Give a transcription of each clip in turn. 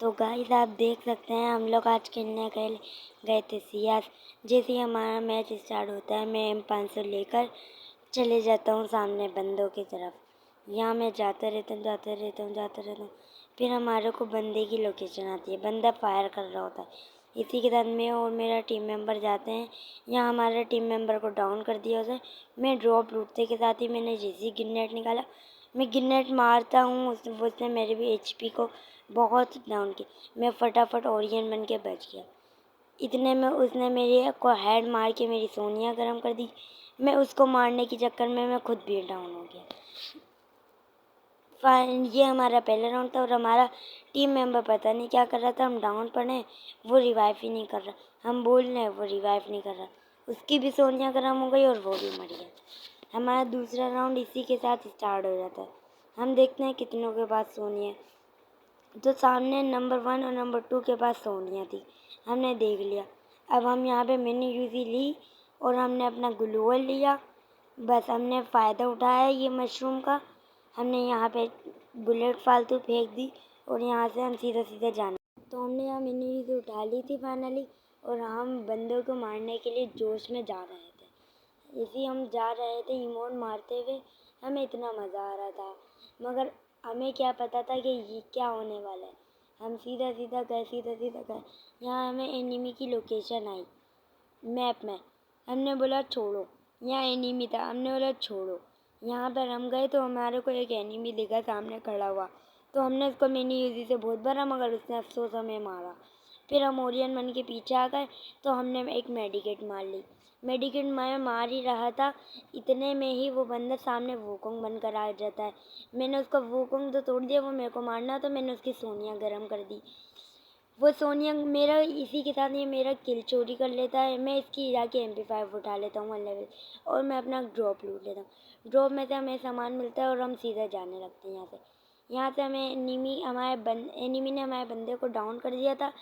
तो गाइस आप देख सकते हैं हम लोग आज खेलने गए थे सियास। जैसे ही हमारा मैच स्टार्ट होता है मैं M500 लेकर चले जाता हूँ सामने बंदों की तरफ। यहाँ मैं जाता रहता हूँ। फिर हमारे को बंदे की लोकेशन आती है, बंदा फायर कर रहा होता है। इसी के साथ मैं और मेरा टीम मेंबर जाते हैं। यहाँ हमारे टीम मेंबर को डाउन कर दिया उसे। मैं ड्रॉप लूटते के साथ ही मैंने जैसे ग्रेनेड निकाला, मैं ग्रेनेड मारता हूँ उसने मेरे भी HP को बहुत डाउन की। मैं फटाफट ओरियन बन के बच गया। इतने में उसने मेरी को हेड मार के मेरी सोनिया गर्म कर दी। मैं उसको मारने के चक्कर में मैं खुद भी डाउन हो गया। फाइन, ये हमारा पहला राउंड था और हमारा टीम मेंबर पता नहीं क्या कर रहा था। हम डाउन पड़े, वो रिवाइव ही नहीं कर रहा। हम बोल रहे हैं, वो रिवाइव नहीं कर रहा। उसकी भी सोनिया गर्म हो गई और वो भी मर गया। हमारा दूसरा राउंड इसी के साथ स्टार्ट हो जाता है। हम देखते हैं कितनों के पास सोनिया। तो सामने नंबर 1 और नंबर 2 के पास सोनिया थी, हमने देख लिया। अब हम यहाँ पे मिनी यूजी ली और हमने अपना ग्लूवल लिया। बस हमने फ़ायदा उठाया ये मशरूम का। हमने यहाँ पे बुलेट फालतू फेंक दी और यहाँ से हम सीधा जाना। तो हमने यहाँ मिनी यूजी उठा ली थी फाइनली और हम बंदों को मारने के लिए जोश में जा रहे थे। इसी हम जा रहे थे इमोट मारते हुए, हमें इतना मज़ा आ रहा था। मगर हमें क्या पता था कि ये क्या होने वाला है। हम सीधा गए। यहाँ हमें एनिमी की लोकेशन आई मैप में। हमने बोला छोड़ो, यहाँ एनिमी था। हमने बोला छोड़ो। यहाँ पर हम गए तो हमारे को एक एनिमी दिखा सामने खड़ा हुआ। तो हमने उसको मिनी यूजी से बहुत भरा, मगर उसने अफसोस हमें मारा। फिर हम ओरियन बन के पीछे आ गए तो हमने एक मेडिकेट मार ली। मेडिकेट मैं मार ही रहा था, इतने में ही वो बंदा सामने वूकोंग बनकर आ जाता है। मैंने उसका वूकोंग तो तोड़ दिया, वो मेरे को मारना तो मैंने उसकी सोनिया गर्म कर दी। वो सोनिया मेरा इसी के साथ ये मेरा किल चोरी कर लेता है। मैं इसकी जाके MP5 उठा लेता हूँ 1 लेवल और मैं अपना ड्रॉप लूट लेता हूँ। ड्रॉप में से हमें सामान मिलता है और हम सीधा जाने लगते हैं यहाँ से हमें एनिमी ने हमारे बंदे को डाउन कर दिया था।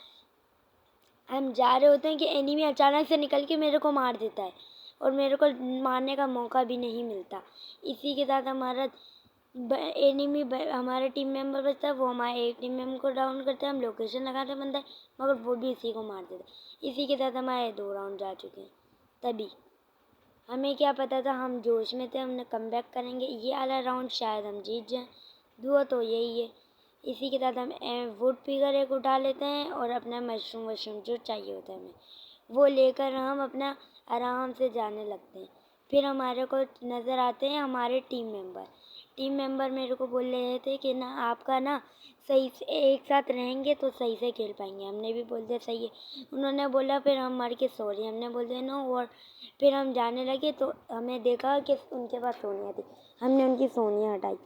हम जा रहे होते हैं कि एनिमी अचानक से निकल के मेरे को मार देता है और मेरे को मारने का मौका भी नहीं मिलता। इसी के साथ हमारा टीम मेंबर बचता है, वो हमारे एक टीम मेंबर को डाउन करते हैं। हम लोकेशन लगाते हैं बंदा, मगर वो भी इसी को मार देता है। इसी के साथ हमारे 2 राउंड जा चुके हैं। तभी हमें क्या पता था, हम जोश में थे, हमने कमबैक करेंगे। ये वाला राउंड शायद हम जीत जाएं। दुआ तो यही है। इसी के साथ हम वुड पिकर एक उठा लेते हैं और अपना मशरूम जो चाहिए होता है हमें वो लेकर हम अपना आराम से जाने लगते हैं। फिर हमारे को नज़र आते हैं हमारे टीम मेंबर मेरे को बोल रहे थे कि ना आपका ना सही से एक साथ रहेंगे तो सही से खेल पाएंगे। हमने भी बोल दिया सही है। उन्होंने बोला, फिर हम मर के सॉरी हमने बोल दिया नो। और फिर हम जाने लगे तो हमें देखा कि उनके पास सोनिया थी, हमने उनकी सोनिया हटाई।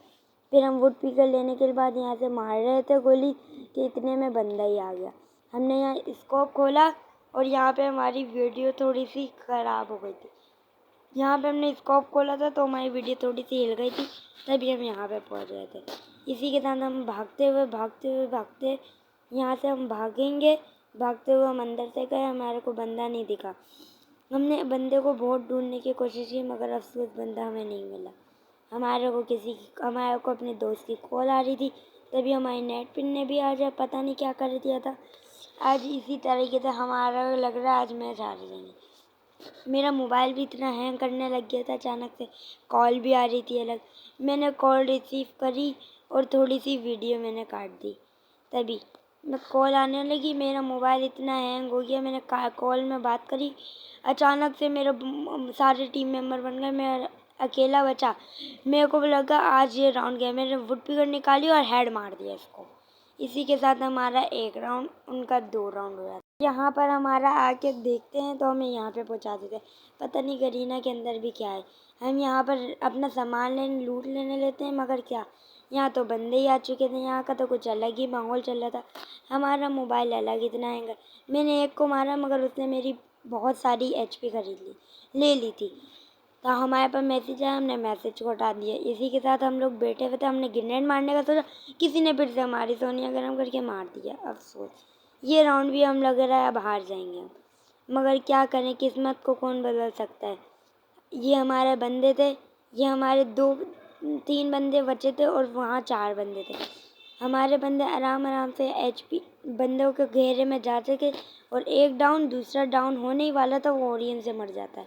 फिर हम वुड पिकर लेने के बाद यहाँ से मार रहे थे गोली कि इतने में बंदा ही आ गया। हमने यहाँ स्कोप खोला और यहाँ पे हमारी वीडियो थोड़ी सी ख़राब हो गई थी। यहाँ पे हमने स्कोप खोला था तो हमारी वीडियो थोड़ी सी हिल गई थी, तभी हम यहाँ पे पहुँच गए थे। इसी के साथ हम भागते यहाँ से हम भागते हुए हम अंदर से गए। हमारे को बंदा नहीं दिखा। हमने बंदे को बहुत ढूंढने की कोशिश की, मगर अफसोस बंदा हमें नहीं मिला। हमारे को अपने दोस्त की कॉल आ रही थी, तभी हमारे नेट पिन ने भी आज पता नहीं क्या कर दिया था। आज इसी तरीके से हमारा लग रहा है आज मैच हार जाएंगे। मेरा मोबाइल भी इतना हैंग करने लग गया था, अचानक से कॉल भी आ रही थी अलग। मैंने कॉल रिसीव करी और थोड़ी सी वीडियो मैंने काट दी। तभी मैं कॉल आने लगी, मेरा मोबाइल इतना हैंग हो गया। मैंने कॉल में बात करी, अचानक से मेरा सारे टीम मेंबर बन गए, मैं अकेला बचा। मेरे को लगा आज ये राउंड गया। मैंने वुड पिकर निकाली और हेड मार दिया इसको। इसी के साथ हमारा 1 राउंड, उनका 2 राउंड हो जाता है। यहाँ पर हमारा आके देखते हैं तो हमें यहाँ पे पहुँचा देते हैं। पता नहीं गरीना के अंदर भी क्या है। हम यहाँ पर अपना सामान लूट लेने लेते हैं, मगर क्या यहाँ तो बंदे ही आ चुके थे। यहाँ का तो कुछ अलग ही माहौल चल रहा था। हमारा मोबाइल अलग इतना हैंग। मैंने एक को मारा, मगर उसने मेरी बहुत सारी HP ले ली थी। तो हमारे पास मैसेज आया, हमने मैसेज को हटा दिया। इसी के साथ हम लोग बैठे हुए थे, हमने ग्रेनेड मारने का सोचा, किसी ने फिर से हमारी सोनिया गर्म करके मार दिया। अफसोस ये राउंड भी हम लग रहा है अब हार जाएंगे हम, मगर क्या करें, किस्मत को कौन बदल सकता है। ये हमारे बंदे थे, ये हमारे 2-3 बंदे बचे थे और वहाँ 4 बंदे थे। हमारे बंदे आराम आराम से एचपी बंदों के घेरे में जा सके और एक डाउन, दूसरा डाउन होने ही वाला था, वो ओरियन से मर जाता है।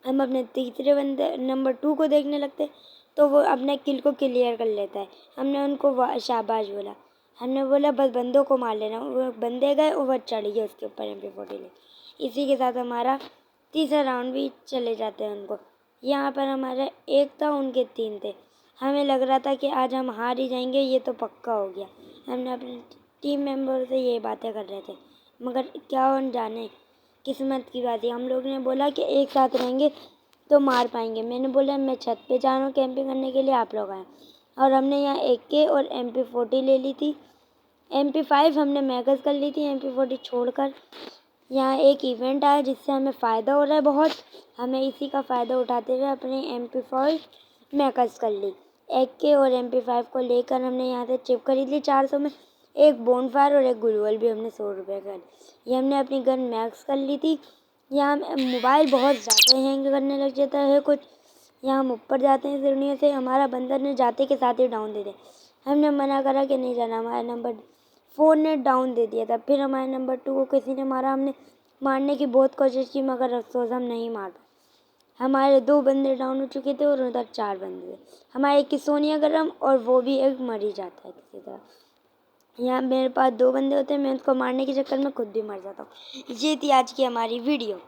हम अपने तीसरे बंदे नंबर 2 को देखने लगते, तो वो अपने किल को क्लियर कर लेता है। हमने उनको शाबाश बोला, हमने बोला बस बंदों को मार लेना। वो बंदे गए और वह चढ़ गए उसके ऊपर MP40 ले। इसी के साथ हमारा तीसरा राउंड भी चले जाते हैं उनको। यहाँ पर हमारे एक था, उनके 3 थे। हमें लग रहा था कि आज हम हार ही जाएंगे, ये तो पक्का हो गया। हमने अपने टीम मेंबर से ये बातें कर रहे थे, मगर क्या उन जाने किस्मत की बात है। हम लोग ने बोला कि एक साथ रहेंगे तो मार पाएंगे। मैंने बोला मैं छत पे जा रहा हूँ कैंपिंग करने के लिए, आप लोग आए। और हमने यहाँ AK और MP40 ले ली थी। MP5 हमने मैगज़ कर ली थी MP40 छोड़कर। यहाँ एक इवेंट आया जिससे हमें फ़ायदा हो रहा है बहुत। हमें इसी का फ़ायदा उठाते हुए अपनी MP5 मैगज़ कर ली। AK और MP5 को लेकर हमने यहाँ से चिप खरीद ली 400 में। एक बोनफायर और एक ग्लूवल भी हमने 100 रुपये का। ये हमने अपनी गन मैक्स कर ली थी। यहाँ मोबाइल बहुत ज़्यादा हैंग करने लग जाता है कुछ। यहाँ हम ऊपर जाते हैं सीढ़ियों से, हमारा बंदर ने जाते के साथ ही डाउन दे दिया। हमने मना करा कि नहीं जाना, हमारा नंबर 4 ने डाउन दे दिया था। फिर हमारे नंबर 2 को किसी ने मारा। हमने मारने की बहुत कोशिश की, मगर अफसोस हम नहीं मार पाए। हमारे 2 बंदे डाउन हो चुके थे और उधर 4 बंदे थे। हमारे एक की सोनिया गरम, और वो भी एक मर ही जाता है किसी तरह। यहाँ मेरे पास 2 बंदे होते हैं, मैं उनको मारने के चक्कर में खुद भी मर जाता हूँ। ये थी आज की हमारी वीडियो।